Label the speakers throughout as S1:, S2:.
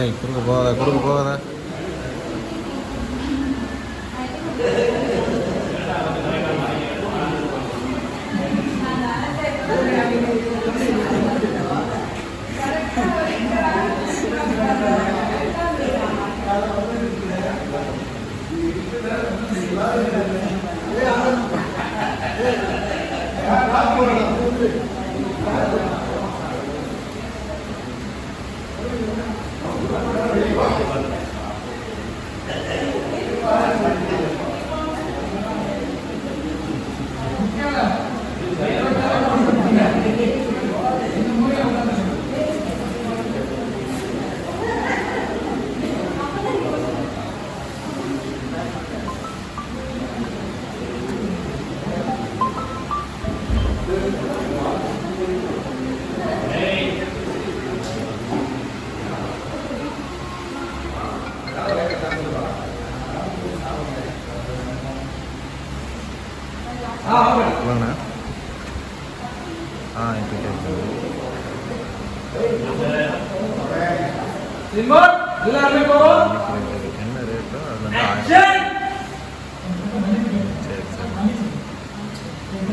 S1: ஏய் கொடுக்க போகாத என்ன ரேட்டோ அதில் சரி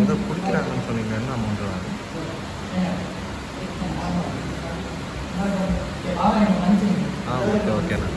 S1: ஏதோ பிடிக்கிறாங்கன்னு சொன்னீங்க. என்ன அமௌண்ட் வாங்க? ஓகே ஓகேண்ணா.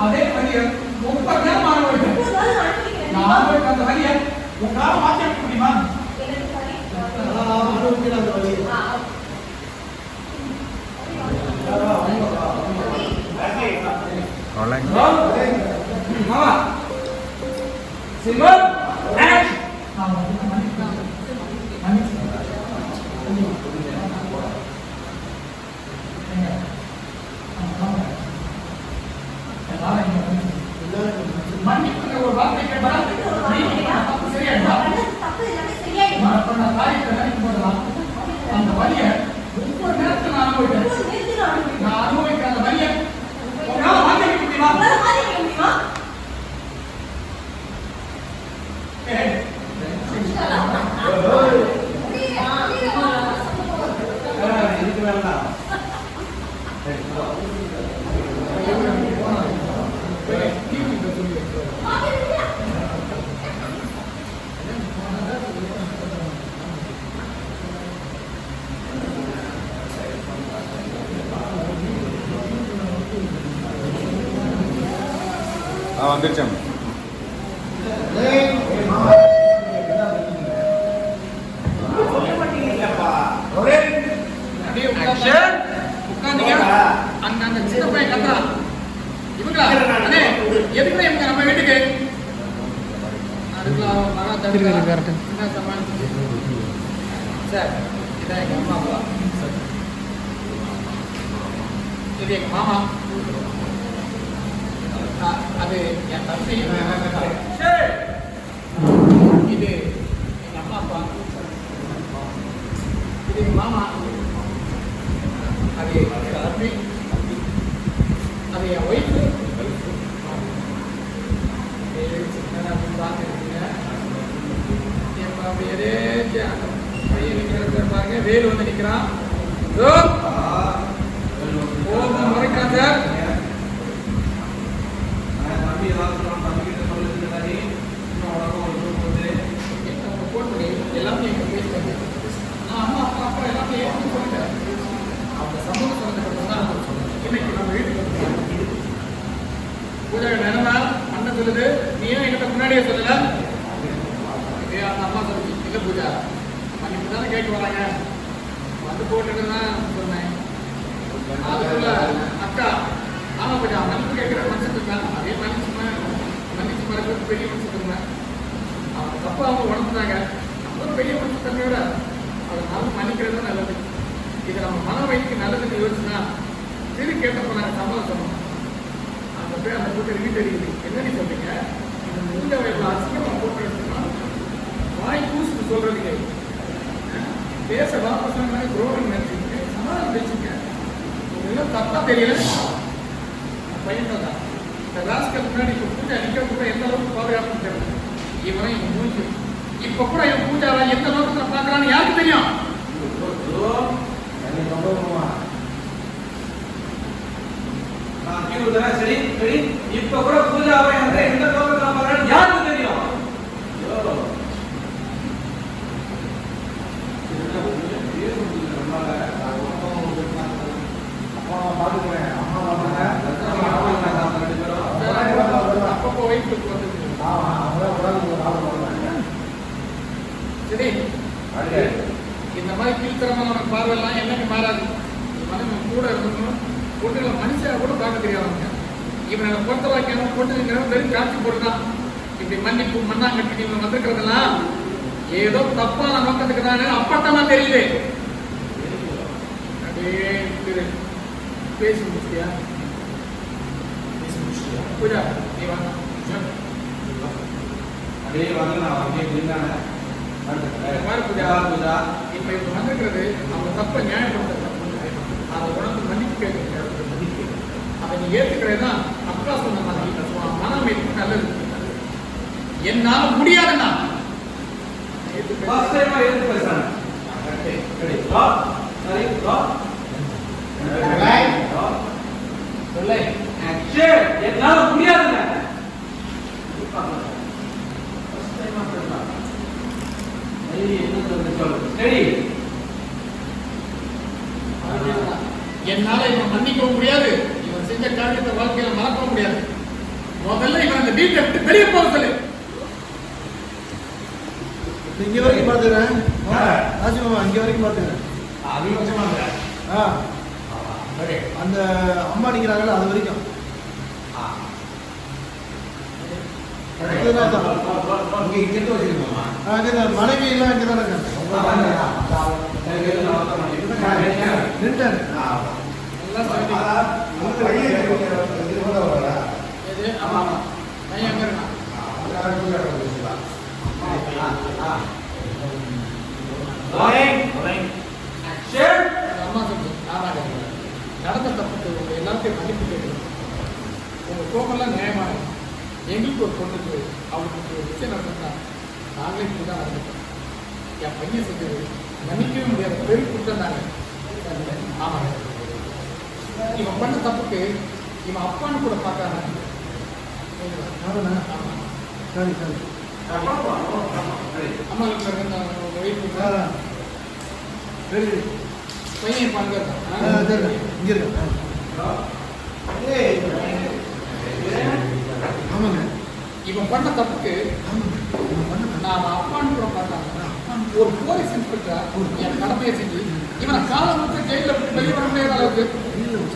S2: அதே வழியை 30 நேரம் மாற வேண்டும். நான் அந்த வழியை உங்களால மாற்ற முடியுமா? மன்னிப்பு ஒரு வார்த்தை கேட்டால் அந்த வழியை ஒவ்வொரு நேரத்தில் நான் அனுபவிக்கிறேன். அந்த வழியை உங்களால மாற்றிக்க முடியுமா?
S1: வந்துருச்சேன்.
S2: அந்த சின்ன பையன் கத்துறான். இவங்களா எதுக்குமே இவங்க நம்ம வீட்டுக்கு சார் இதான் எங்க அம்மா இது எங்க மாமா அது என் தம்பி இது எங்க அம்மா அப்பா இது எங்க மாமா அது என் தம்பி அது என் ஒய்ஃபு பாருங்க வேலு வந்து நிற்கிறான். முறைக்கான் சார் எல்லாமே எங்க பேசுறேன். அம்மா அப்பா அப்பா எல்லாமே ஏற்றி சொல்லிட்டேன். அவங்க சமூக சம்பந்தப்பட்டதான் இன்னைக்கு நம்ம வீட்டுக்கு பூஜை நினைவா அண்ணன் சொல்லுது, நீ ஏன் என்கிட்ட முன்னாடியே சொல்லல? அந்த அம்மா சொல்லுது, இல்லை பூஜா இப்படிதானே கேட்க வராங்க வந்து போட்டுட்டு தான் சொன்னேன். அதுக்குள்ள அக்கா ஆமா கொஞ்சம் மன்னிப்பு கேட்கிற மனுஷன் இருக்காங்க, அதே மன்னிச்சு மறக்கிறது பெரிய மனுஷன் இருந்தேன். அவங்க தப்பா அவங்க உணர்ந்தாங்க, நம்மளும் பெரிய மனுஷன் தன்மையோட அதனால மன்னிக்கிறது தான் நல்லது. இதை நம்ம மன வயதுக்கு நல்லதுன்னு யோசிச்சுன்னா திரு கேட்டப்போ நாங்கள் சம்மதம் சொன்னோம். அந்த பேர் அந்த கூட்டு ரிவ்யூ தெரியுது என்னன்னு சொல்றீங்க, இந்த மூஞ்ச வயதில் அசிங்கமாக போட்டு எடுத்துனா வாய் பூசுன்னு சொல்றதுக்கு பேச வாபஸ் குரோவிங் நினைச்சுட்டு சமாதானம் பேசுங்க. இதெல்லாம் தப்பா தெரியல. பையன் தான் இந்த ராஸ்கல் முன்னாடி இப்போ பூஜா நிற்க கூட எந்த அளவுக்கு பாதுகாப்புன்னு தெரியல. இவன் இவன் மூஞ்சி இப்போ கூட இவன் பூஜாவை எந்த அளவுக்கு பார்க்கறான்னு யாருக்கு தெரியும்?
S3: சரி சரி இப்ப கூட பூஜாவை எந்த லோகத்துல பார்க்கறான்னு யாருக்கு தெரியும்?
S2: அப்பப்போ வயிற்றுக்கு வந்து சரி இந்த மாதிரி கீழ்த்தரமான பார்வையெல்லாம் என்னைக்கு மாறாது. மனம் கூட இருக்கணும். பொண்ணுகளை மனுஷாக கூட பார்க்க தெரியாதவங்க இவனை பொறுத்த வாக்கியம் பொண்ணுங்கிறவங்க வெறும் காட்சி போட்டுதான். இப்படி மன்னிப்பு மண்ணாங்கட்டி இவங்க வந்திருக்கிறதெல்லாம் ஏதோ தப்பான நோக்கத்துக்கு தானே அப்பட்டமா தெரியுது. அப்படியே பேசி முடிச்சியா பூஜா நீ வாங்க
S3: அப்படியே வாங்க நான் அப்படியே இருந்தானே
S2: பூஜா இப்ப இவங்க வந்திருக்கிறது அவங்க தப்ப நியாயப்படுத்த அதை உணர்ந்து மன்னிப்பு கேட்க அதை நீ ஏற்றுக்கிறதா அப்பா சொன்ன மாதிரி மன அமைப்பு நல்லது. என்னால முடியாதுன்னா
S3: என்னால முடியாதுங்க
S2: என்னால இவன் மன்னிக்கவும் முடியாது, இவன் செஞ்ச காரியத்தை வாழ்க்கையில மறக்கவும் முடியாது. முதல்ல இவன் அந்த வீட்டை விட்டு வெளியே போக சொல்லு.
S4: இங்க வரைக்கும் பாத்துக்கிறேன் ராஜமாமா, இங்க வரைக்கும் பாத்துக்கிறேன். அந்த அம்மா நிக்கிறாங்கல்ல அது வரைக்கும் மனைவி எல்லாம் இங்கதான் இருக்காங்க.
S2: நடந்த தப்புக்கு உங்க எல்லாத்தையும் மன்னிப்பு கேட்கணும். உங்க கோபம்லாம் நியாயமான எங்களுக்கு ஒரு பொண்ணுக்கு அவங்களுக்கு ஒரு விஷயம் நடந்தா நாங்களே இப்படி தான் நடந்துட்டோம். என் பையன் செஞ்சது மன்னிக்கவே முடியாத பெரும் குற்றம் தாங்க. ஆமாங்க, இவன் பண்ண தப்புக்கு இவன் அப்பான்னு கூட பார்க்காம
S4: சரி சரி
S2: அம்மா பையன் பாருங்க
S4: இங்க இருக்க. ஆமாங்க,
S2: இவன் பண்ண தப்புக்கு நான் அப்பான்னு கூட பார்த்தாங்க. ஒரு போலீஸ் இன்ஸ்பெக்டர் என் கடமையை செஞ்சு இவனை காலம் வந்து ஜெயில விட்டு வெளியே வர முடியாத அளவுக்கு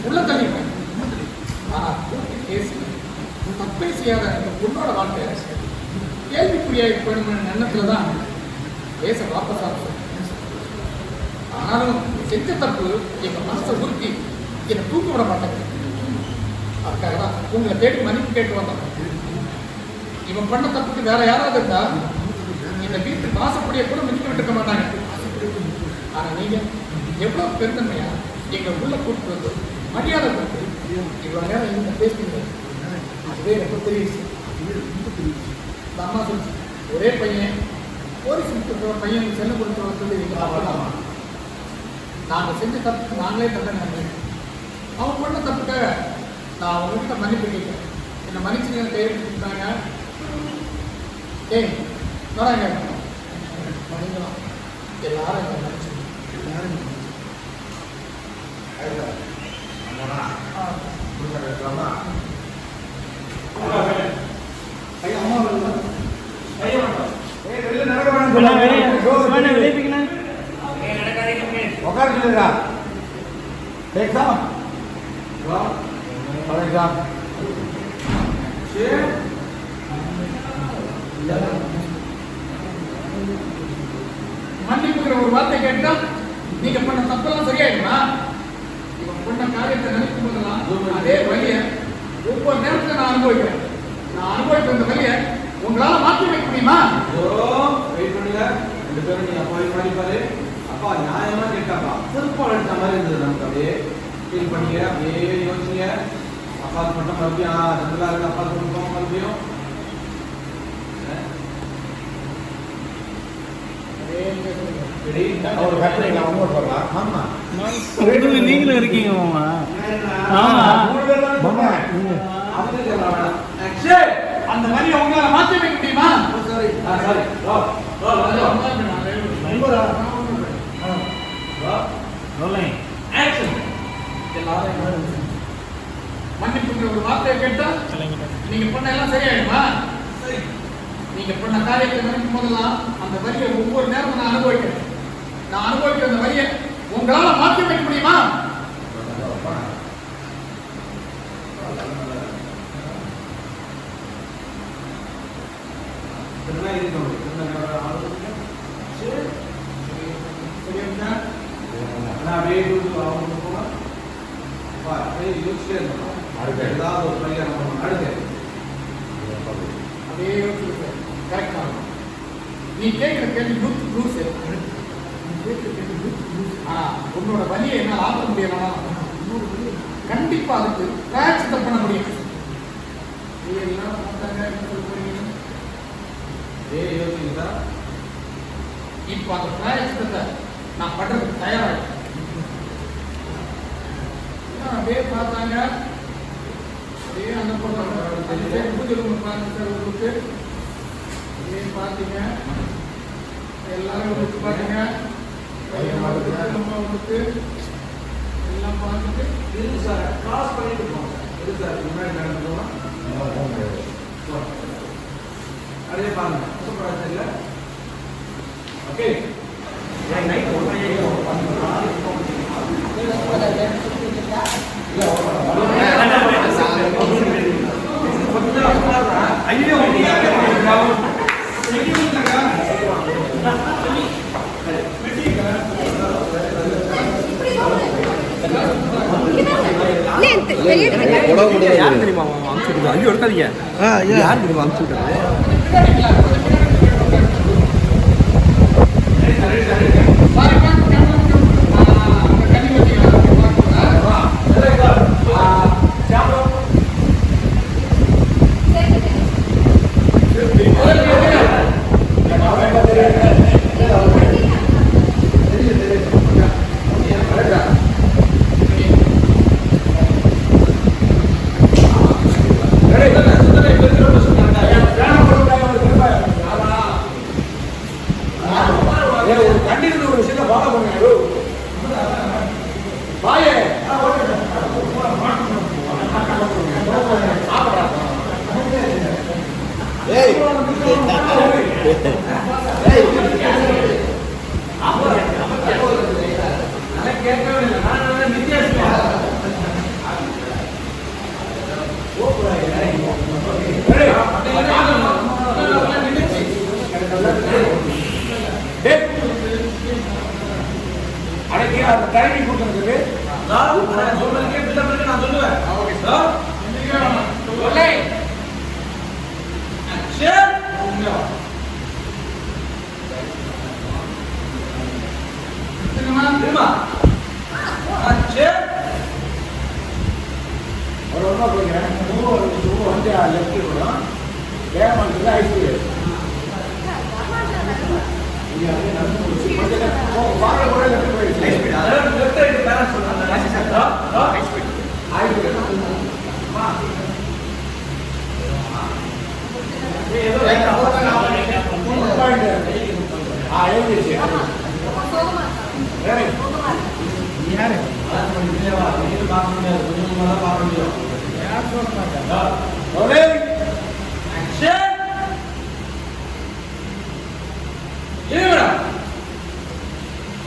S2: உள்ள தள்ளிப்பேன். ஆனா பேசி தப்பே செய்யாத இந்த பொண்ணோட வாழ்க்கை கேள்விக்குறியாகி போயிடணும்னு எண்ணத்துல தான் பேச வாபஸ் ஆகும். ஆனாலும் செஞ்ச தப்பு எங்க மனசை உருக்கி என்னை தூக்க விட மாட்டேங்க. அதுக்காக தான் உங்களை தேடி மன்னிப்பு கேட்டு வந்தோம். இவன் பண்ண தப்புக்கு வேற யாராவது இருந்தா இந்த வீட்டு வாசப்படியை கூட மிதிக்க விட்டுருக்க மாட்டாங்க. ஆனா நீங்க எவ்வளவு பெருந்தன்மையா எங்க உள்ள கூப்பிட்டு வந்து மரியாதை கொடுத்து இவ்வளவு நேரம் இவங்க பேசுறீங்க, அதுவே ரொம்ப பெரிய விஷயம். இந்த அம்மா சொல்லி ஒரே பையன் போலீஸ் இன்ஸ்பெக்டர் பையன் செல்ல கொடுத்து சொல்லி நாங்க செஞ்ச தப்புக்கு நாங்களே தண்டனை. அவன் பண்ண தப்புக்காக நான் அவங்ககிட்ட மன்னிப்பு கேட்கிறேன். என்னை மன்னிச்சு கையெழுத்து கொடுத்தாங்க. ஏய் வராங்க மன்னிக்கலாம் எல்லாரும் என்னை மன்னிச்சு
S4: அம்மா
S3: சொல்லுங்க. Take some. For example.
S2: மன்னிப்புங்கிற ஒரு வார்த்தை கேட்டா நீங்க பண்ண தப்பெல்லாம் சரியாயிடுமா? இவன் பண்ண காரியத்தை நினைக்கும் போதெல்லாம் அதே வழிய ஒவ்வொரு நேரத்துல நான் அனுபவிக்கிறேன். நான் அனுபவிக்கிற அந்த வழிய உங்களால மாற்றி வைக்க முடியுமா?
S3: வெயிட் பண்ணுங்க. 2 பேரும் நீங்க அப்பா பண்ணி பாரு. அப்பா நியாயமா கேட்டாப்பா. சிம்பிள் அடிச்ச மாதிரி இருந்தது நமக்கு. அப்படியே ஃபீல் பண்ணீங்க, அப்படியே யோசிச்சீங்க. அப்பா மட்டும் மறுபடியும் ஜெனரலா இருக்கு. அப்பா கொடுப்போம் மறுபடியும். ஒரு கட்டளை நான் ஒன்று போடலாம். ஆமா.
S4: நீங்களும் இருக்கீங்க மாமா.
S3: மாமா. ஆக்சுவலி
S2: அந்த வழிய உங்களால மாற்றி வைக்க முடியுமா?
S3: சாரி. சாரி.
S2: மன்னிப்புங்கிற ஒரு வார்த்தையை கேட்டா நீங்க பண்ண எல்லாம் சரியாயிடுமா? நீங்க பண்ண காரியத்தை நினைக்கும் போதெல்லாம் அந்த வரியை ஒவ்வொரு நேரமும் நான் அனுபவிக்கிறேன். நான் அனுபவிக்கிற அந்த வரியை உங்களால மாற்றி வைக்க முடியுமா? நீ கேட்கிற கேள்வி உன்னோட வழியை என்னால் ஆக்க முடியலாம். கண்டிப்பா அதுக்கு பிராயச்சித்தம் பண்ண முடியும். இப்ப அந்த பிராயச்சித்தத்தை நான் பண்றதுக்கு தயாராக அப்படியே பார்த்தாங்க. அப்படியே அந்த பூஜை ரூம் பார்த்து உங்களுக்கு அப்படியே பார்த்தீங்க. எல்லாரும் உங்களுக்கு பார்த்தீங்க. உங்களுக்கு எல்லாம் பார்த்துட்டு
S3: இது சார் கிராஸ் பண்ணிட்டு இருக்கோம். இது சார் முன்னாடி நடந்துருவோம். அதே பாருங்க. சூப்பரா தெரியல. ஓகே. நைட்
S1: யார் தெரியுமா அனுப்பிச்சு விடுறது? ஐயோ எடுக்காதீங்க. யார் தெரியுமா அனுப்பிச்சு விடுறது?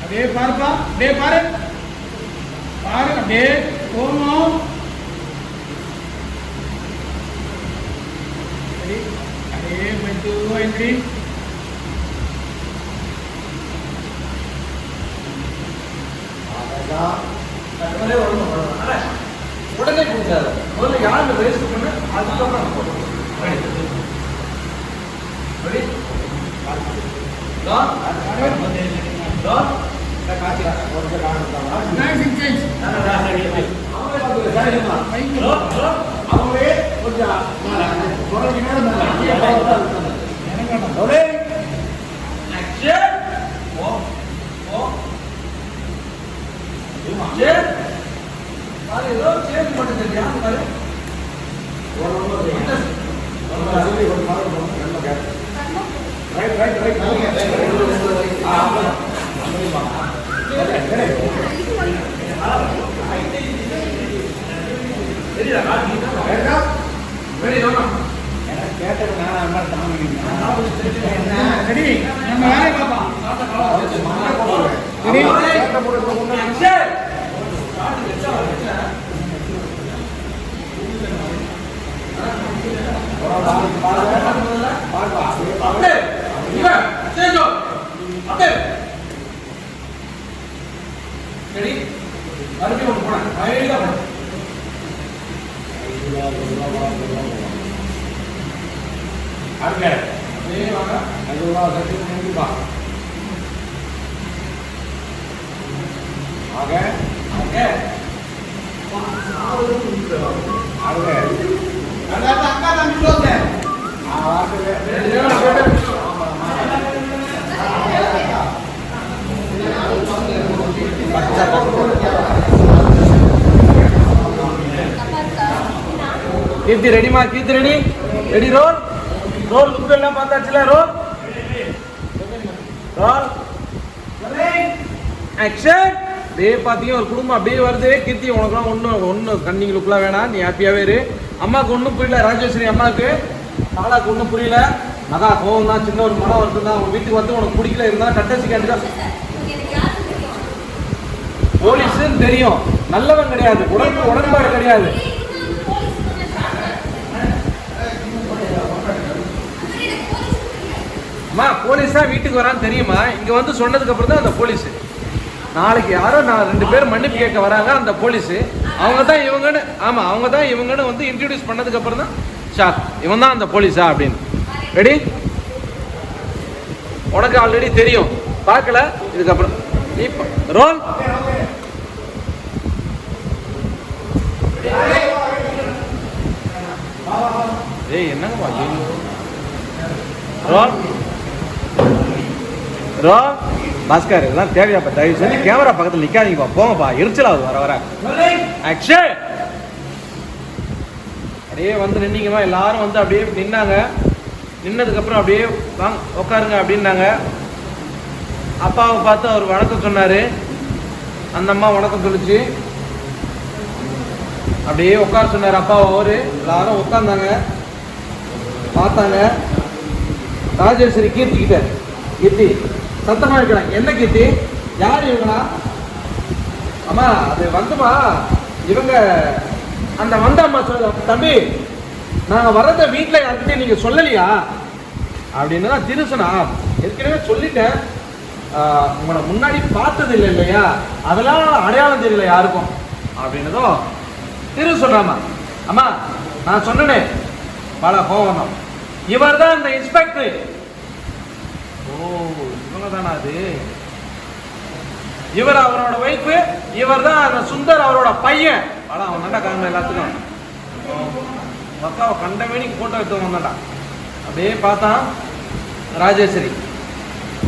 S2: அதே பாருப்பா, அதே பாரு. சரி அப்படியே மெதுவாக எந்திரி.
S3: உடனே கொடுக்காது. முதல்ல யாருன்னு ரெஜிஸ்டர் பண்ணு, அதுக்கப்புறம் போடுவோம். ரெடி? டான் டான்
S2: Rising change.
S3: அவங்களே கொஞ்சம் குறைஞ்சி நேரம் ஏதோ சேஞ்ச் பண்ண தெரியா ரைட் ரைட் ரைட்
S2: சரி நம்ம வேலையை பார்ப்போம். சரி
S3: சரி மறுபடியும் ஒன்று போனேன் வயலில் போனேன் அக்கா தம்பி சொல்லுங்க கீர்த்தி ரெடிமா Keerthi ready ready roll roll look எல்லாம் பார்த்தாச்சுல ரோல் ரோல் ஆக்ஷன் டே பாத்தீங்க ஒரு குடும்பம் அப்படியே வருது கீர்த்தி உனக்குலாம் ஒன்றும் கண்ணிங் லுக்லாம் வேணாம் நீ ஹாப்பியாவே இரு அம்மாவுக்கு ஒன்றும் புரியல ராஜேஸ்வரி அம்மாவுக்கு பாலாவுக்கு ஒன்றும் புரியல மகா கோவம் தான் சின்ன ஒரு மனம் வருது தான் உன் வீட்டுக்கு வந்து உனக்கு பிடிக்கல இருந்தா கட்டசி கேட்டுதான் போலீஸ்ன்னு தெரியும் நல்லவன் கிடையாது உடன்பாடு கிடையாது அம்மா போலீஸா வீட்டுக்கு வரான்னு தெரியுமா இங்க வந்து சொன்னதுக்கு அப்புறம் தான் அந்த போலீஸ் நாளைக்கு யாரோ நான் 2 பேர் மன்னிப்பு கேட்க வராங்க அந்த போலீஸ் அவங்க தான் இவங்கன்னு ஆமா அவங்க தான் இவங்கன்னு வந்து இன்ட்ரோடியூஸ் பண்ணதுக்கு அப்புறம் தான் ஷாக் இவன் தான் அந்த போலீஸா அப்படின்னு ரெடி உனக்கு ஆல்ரெடி தெரியும் பார்க்கல இதுக்கப்புறம் நீ ரோல் ஏய் என்னங்கப்பா ரோல் ரோல் பாஸ்கர் இதெல்லாம் தேவையாப்பா தயவு செஞ்சு கேமரா பக்கத்தில் நிற்காதீங்கப்பா போங்கப்பா எரிச்சலாகுது வர வர ஆக்ஷன் அப்படியே வந்து நின்னீங்கம்மா எல்லாரும் வந்து அப்படியே நின்னாங்க நின்னதுக்கப்புறம் அப்படியே வாங்க உட்காருங்க அப்படின்னாங்க அப்பாவை பார்த்து அவர் வணக்கம் சொன்னார் அந்த அம்மா வணக்கம் சொல்லிச்சு அப்படியே உட்கார சொன்னார் அப்பாவை அவரு எல்லாரும் உட்கார்ந்தாங்க பார்த்தாங்க ராஜேஸ்வரி கீர்த்திக்கிட்ட கீர்த்தி சத்தமா இருக்கிறாங்க என்ன கீர்த்தி யார் இவங்களா அம்மா அது வந்துமா இவங்க அந்த வந்த அம்மா சொல்ல தம்பி நாங்கள் வர்றத வீட்டில் யார்கிட்டயும் நீங்கள் சொல்லலையா அப்படின்னு தான் திருசனா ஏற்கனவே சொல்லிட்டேன் உங்களை முன்னாடி பார்த்தது இல்லை இல்லையா அதெல்லாம் அடையாளம் தெரியல யாருக்கும் அப்படின்னதும் திரு சொல்றாமா அம்மா நான் சொன்னனே பல கோவம் இவர் தான் இந்த இன்ஸ்பெக்டர் ஓ இவங்க தானா அது இவர் அவரோட வைப்பு இவர் தான் அந்த சுந்தர் அவரோட பையன் பல அவன் தாண்டா காரணம் எல்லாத்துக்கும் அக்காவை கண்டமேனிக்கு போட்டோ எடுத்து வந்தாண்டா அப்படியே பார்த்தான் ராஜேஸ்வரி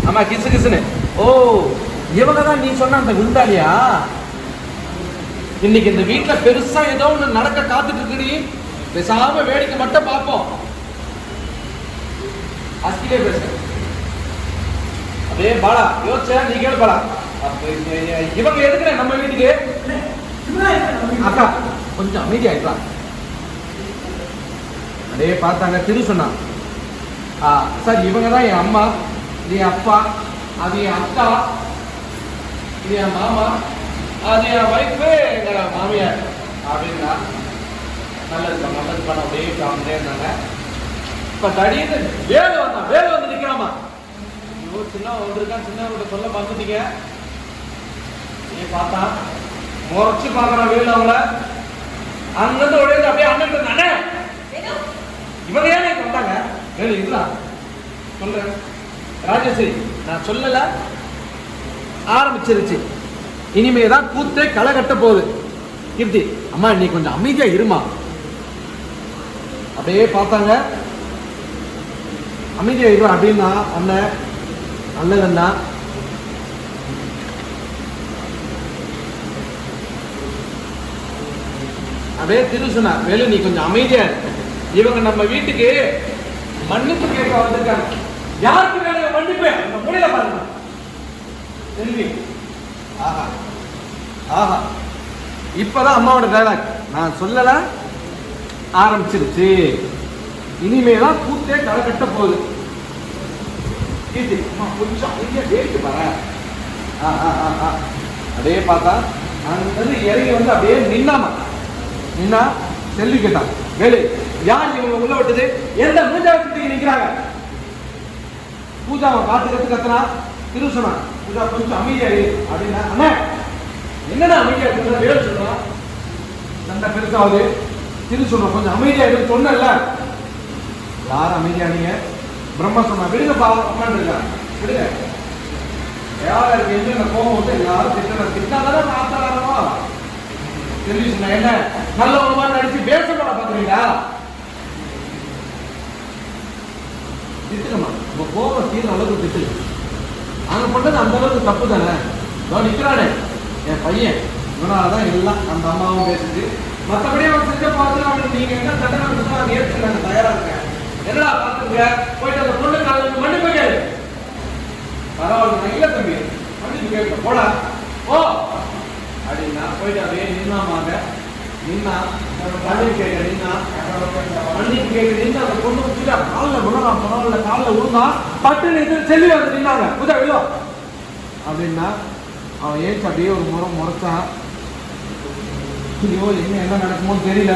S3: ஆமா கிசு கிசுன்னு ஓ இவங்க தான் நீ சொன்ன அந்த விருந்தாளியா இன்னைக்கு இந்த வீட்டுல பெருசா ஏதோ ஒண்ணு நடக்க காத்துட்டு இருக்குடி பேசாம வேடிக்கை மட்டும் பார்ப்போம் அஸ்கிலே பேச அப்படியே பாலா யோசிச்சா நீ கேளு பாலா இவங்க எதுக்குற நம்ம வீட்டுக்கு அக்கா கொஞ்சம் அமைதியாயிக்கலாம் அப்படியே பார்த்தாங்க திரு சொன்னான் சார் இவங்க தான் என் அம்மா இது என் அப்பா அது என் அக்கா இது என் மாமா அது என் வைஃபு எங்க மாமியார் அப்படின்னா நல்லது நல்லது பண்ண அப்படியே காமிட்டே இருந்தாங்க இப்ப திடீர்னு வேலை வந்து நிக்கிறாமா. சின்னவன் இருக்கான், சின்னவன் சொல்ல பார்த்துட்டீங்க. நீ பார்த்தா முறைச்சு பாக்குறான் வேலை அவங்கள. அங்கிருந்து உடையது அப்படியே அண்ணன் அண்ணே இவங்க ஏன் வந்தாங்க வேலை இதுதான் சொல்றேன். ராஜேஸ்வரி நான் சொல்லல, ஆரம்பிச்சிருச்சு. இனிமேதான் கூத்தே களை கட்ட போகுது. கீர்த்தி அம்மா நீ கொஞ்சம் அமைதியா இருமா. அப்படியே பார்த்தாங்க. அமைதியா இருவா அப்படின்னா அண்ணன் நல்லதண்ணா. அப்படியே திருசுனா வேலு நீ கொஞ்சம் அமைதியா இரு. இவங்க நம்ம வீட்டுக்கு மன்னிப்பு கேட்க வந்திருக்காங்க. யாருக்கு வேலையை மன்னிப்பு அந்த மூலையில பாருங்க. செல்வி ஆஹா ஆஹா இப்பதான் அம்மாவோட டைலாக் நான் சொல்லல, ஆரம்பிச்சிருச்சு. இனிமேதான் கூத்தே களை கட்ட போகுது. கொஞ்சம் வேட்டு பாரு. அப்படியே பார்த்தா அங்கிருந்து இறங்கி வந்து அப்படியே நின்னா செல்வி கேட்டான் வேலு யார் இவங்க உள்ள விட்டது? எந்த பூஜா வச்சுட்டு நிக்கிறாங்க? பூஜாவை காத்து கத்துனா திருசனா பூஜா கொஞ்சம் அமைதியா அப்படின்னா அண்ணா என்னடா அமைதியா இருக்கு வேலை சொல்றான். சண்டை பெருசாவது திருசனா கொஞ்சம் அமைதியா இருக்கு சொன்னல. யாரும் அமைதியா நீங்க பிரம்ம சொன்னா விடுங்கப்பா அம்மான்னு இருக்காங்க. விடுங்க யாருக்கு என்ன கோபம் வந்து எல்லாரும் திட்டாதானே மாத்தாரோ தெரிவி சொன்ன என்ன நல்ல ஒரு மாதிரி நடிச்சு பேச போட பாக்குறீங்களா? திட்டுக்கமா உங்க கோபம் தீர அளவுக்கு திட்டு. அங்க பண்ணது அந்த அளவுக்கு தப்பு தானே. நிக்கிறானே என் பையன் இவனாலதான் எல்லாம் அந்த அம்மாவும் பேசுது. மற்றபடி அவன் செஞ்ச பார்த்து அவனுக்கு நீங்க என்ன தண்டனை ஏற்றுக்க தயாரா இருக்கேன். என்னடா பாத்துங்க போயிட்டு அந்த பொண்ணு காலையில் மன்னிப்பு கேளு. பரவாயில்ல இல்ல தம்பி மன்னிப்பு கேட்க போடா ஓ அப்படின்னா போயிட்டு அப்படியே நின்னாமாங்க. நின்னா மன்னிப்பு கேட்க நின்னா அந்த பொண்ணு பூஜா காலில் விழுறான். பரவாயில்ல காலில் விழுந்தா பட்டுன்னு இது செல்லி வந்து நின்னாங்க. பூஜா விழோ அப்படின்னா அவன் ஏச்சு அப்படியே ஒரு முறைச்சான். ஐயோ என்ன நடக்குமோ தெரியல.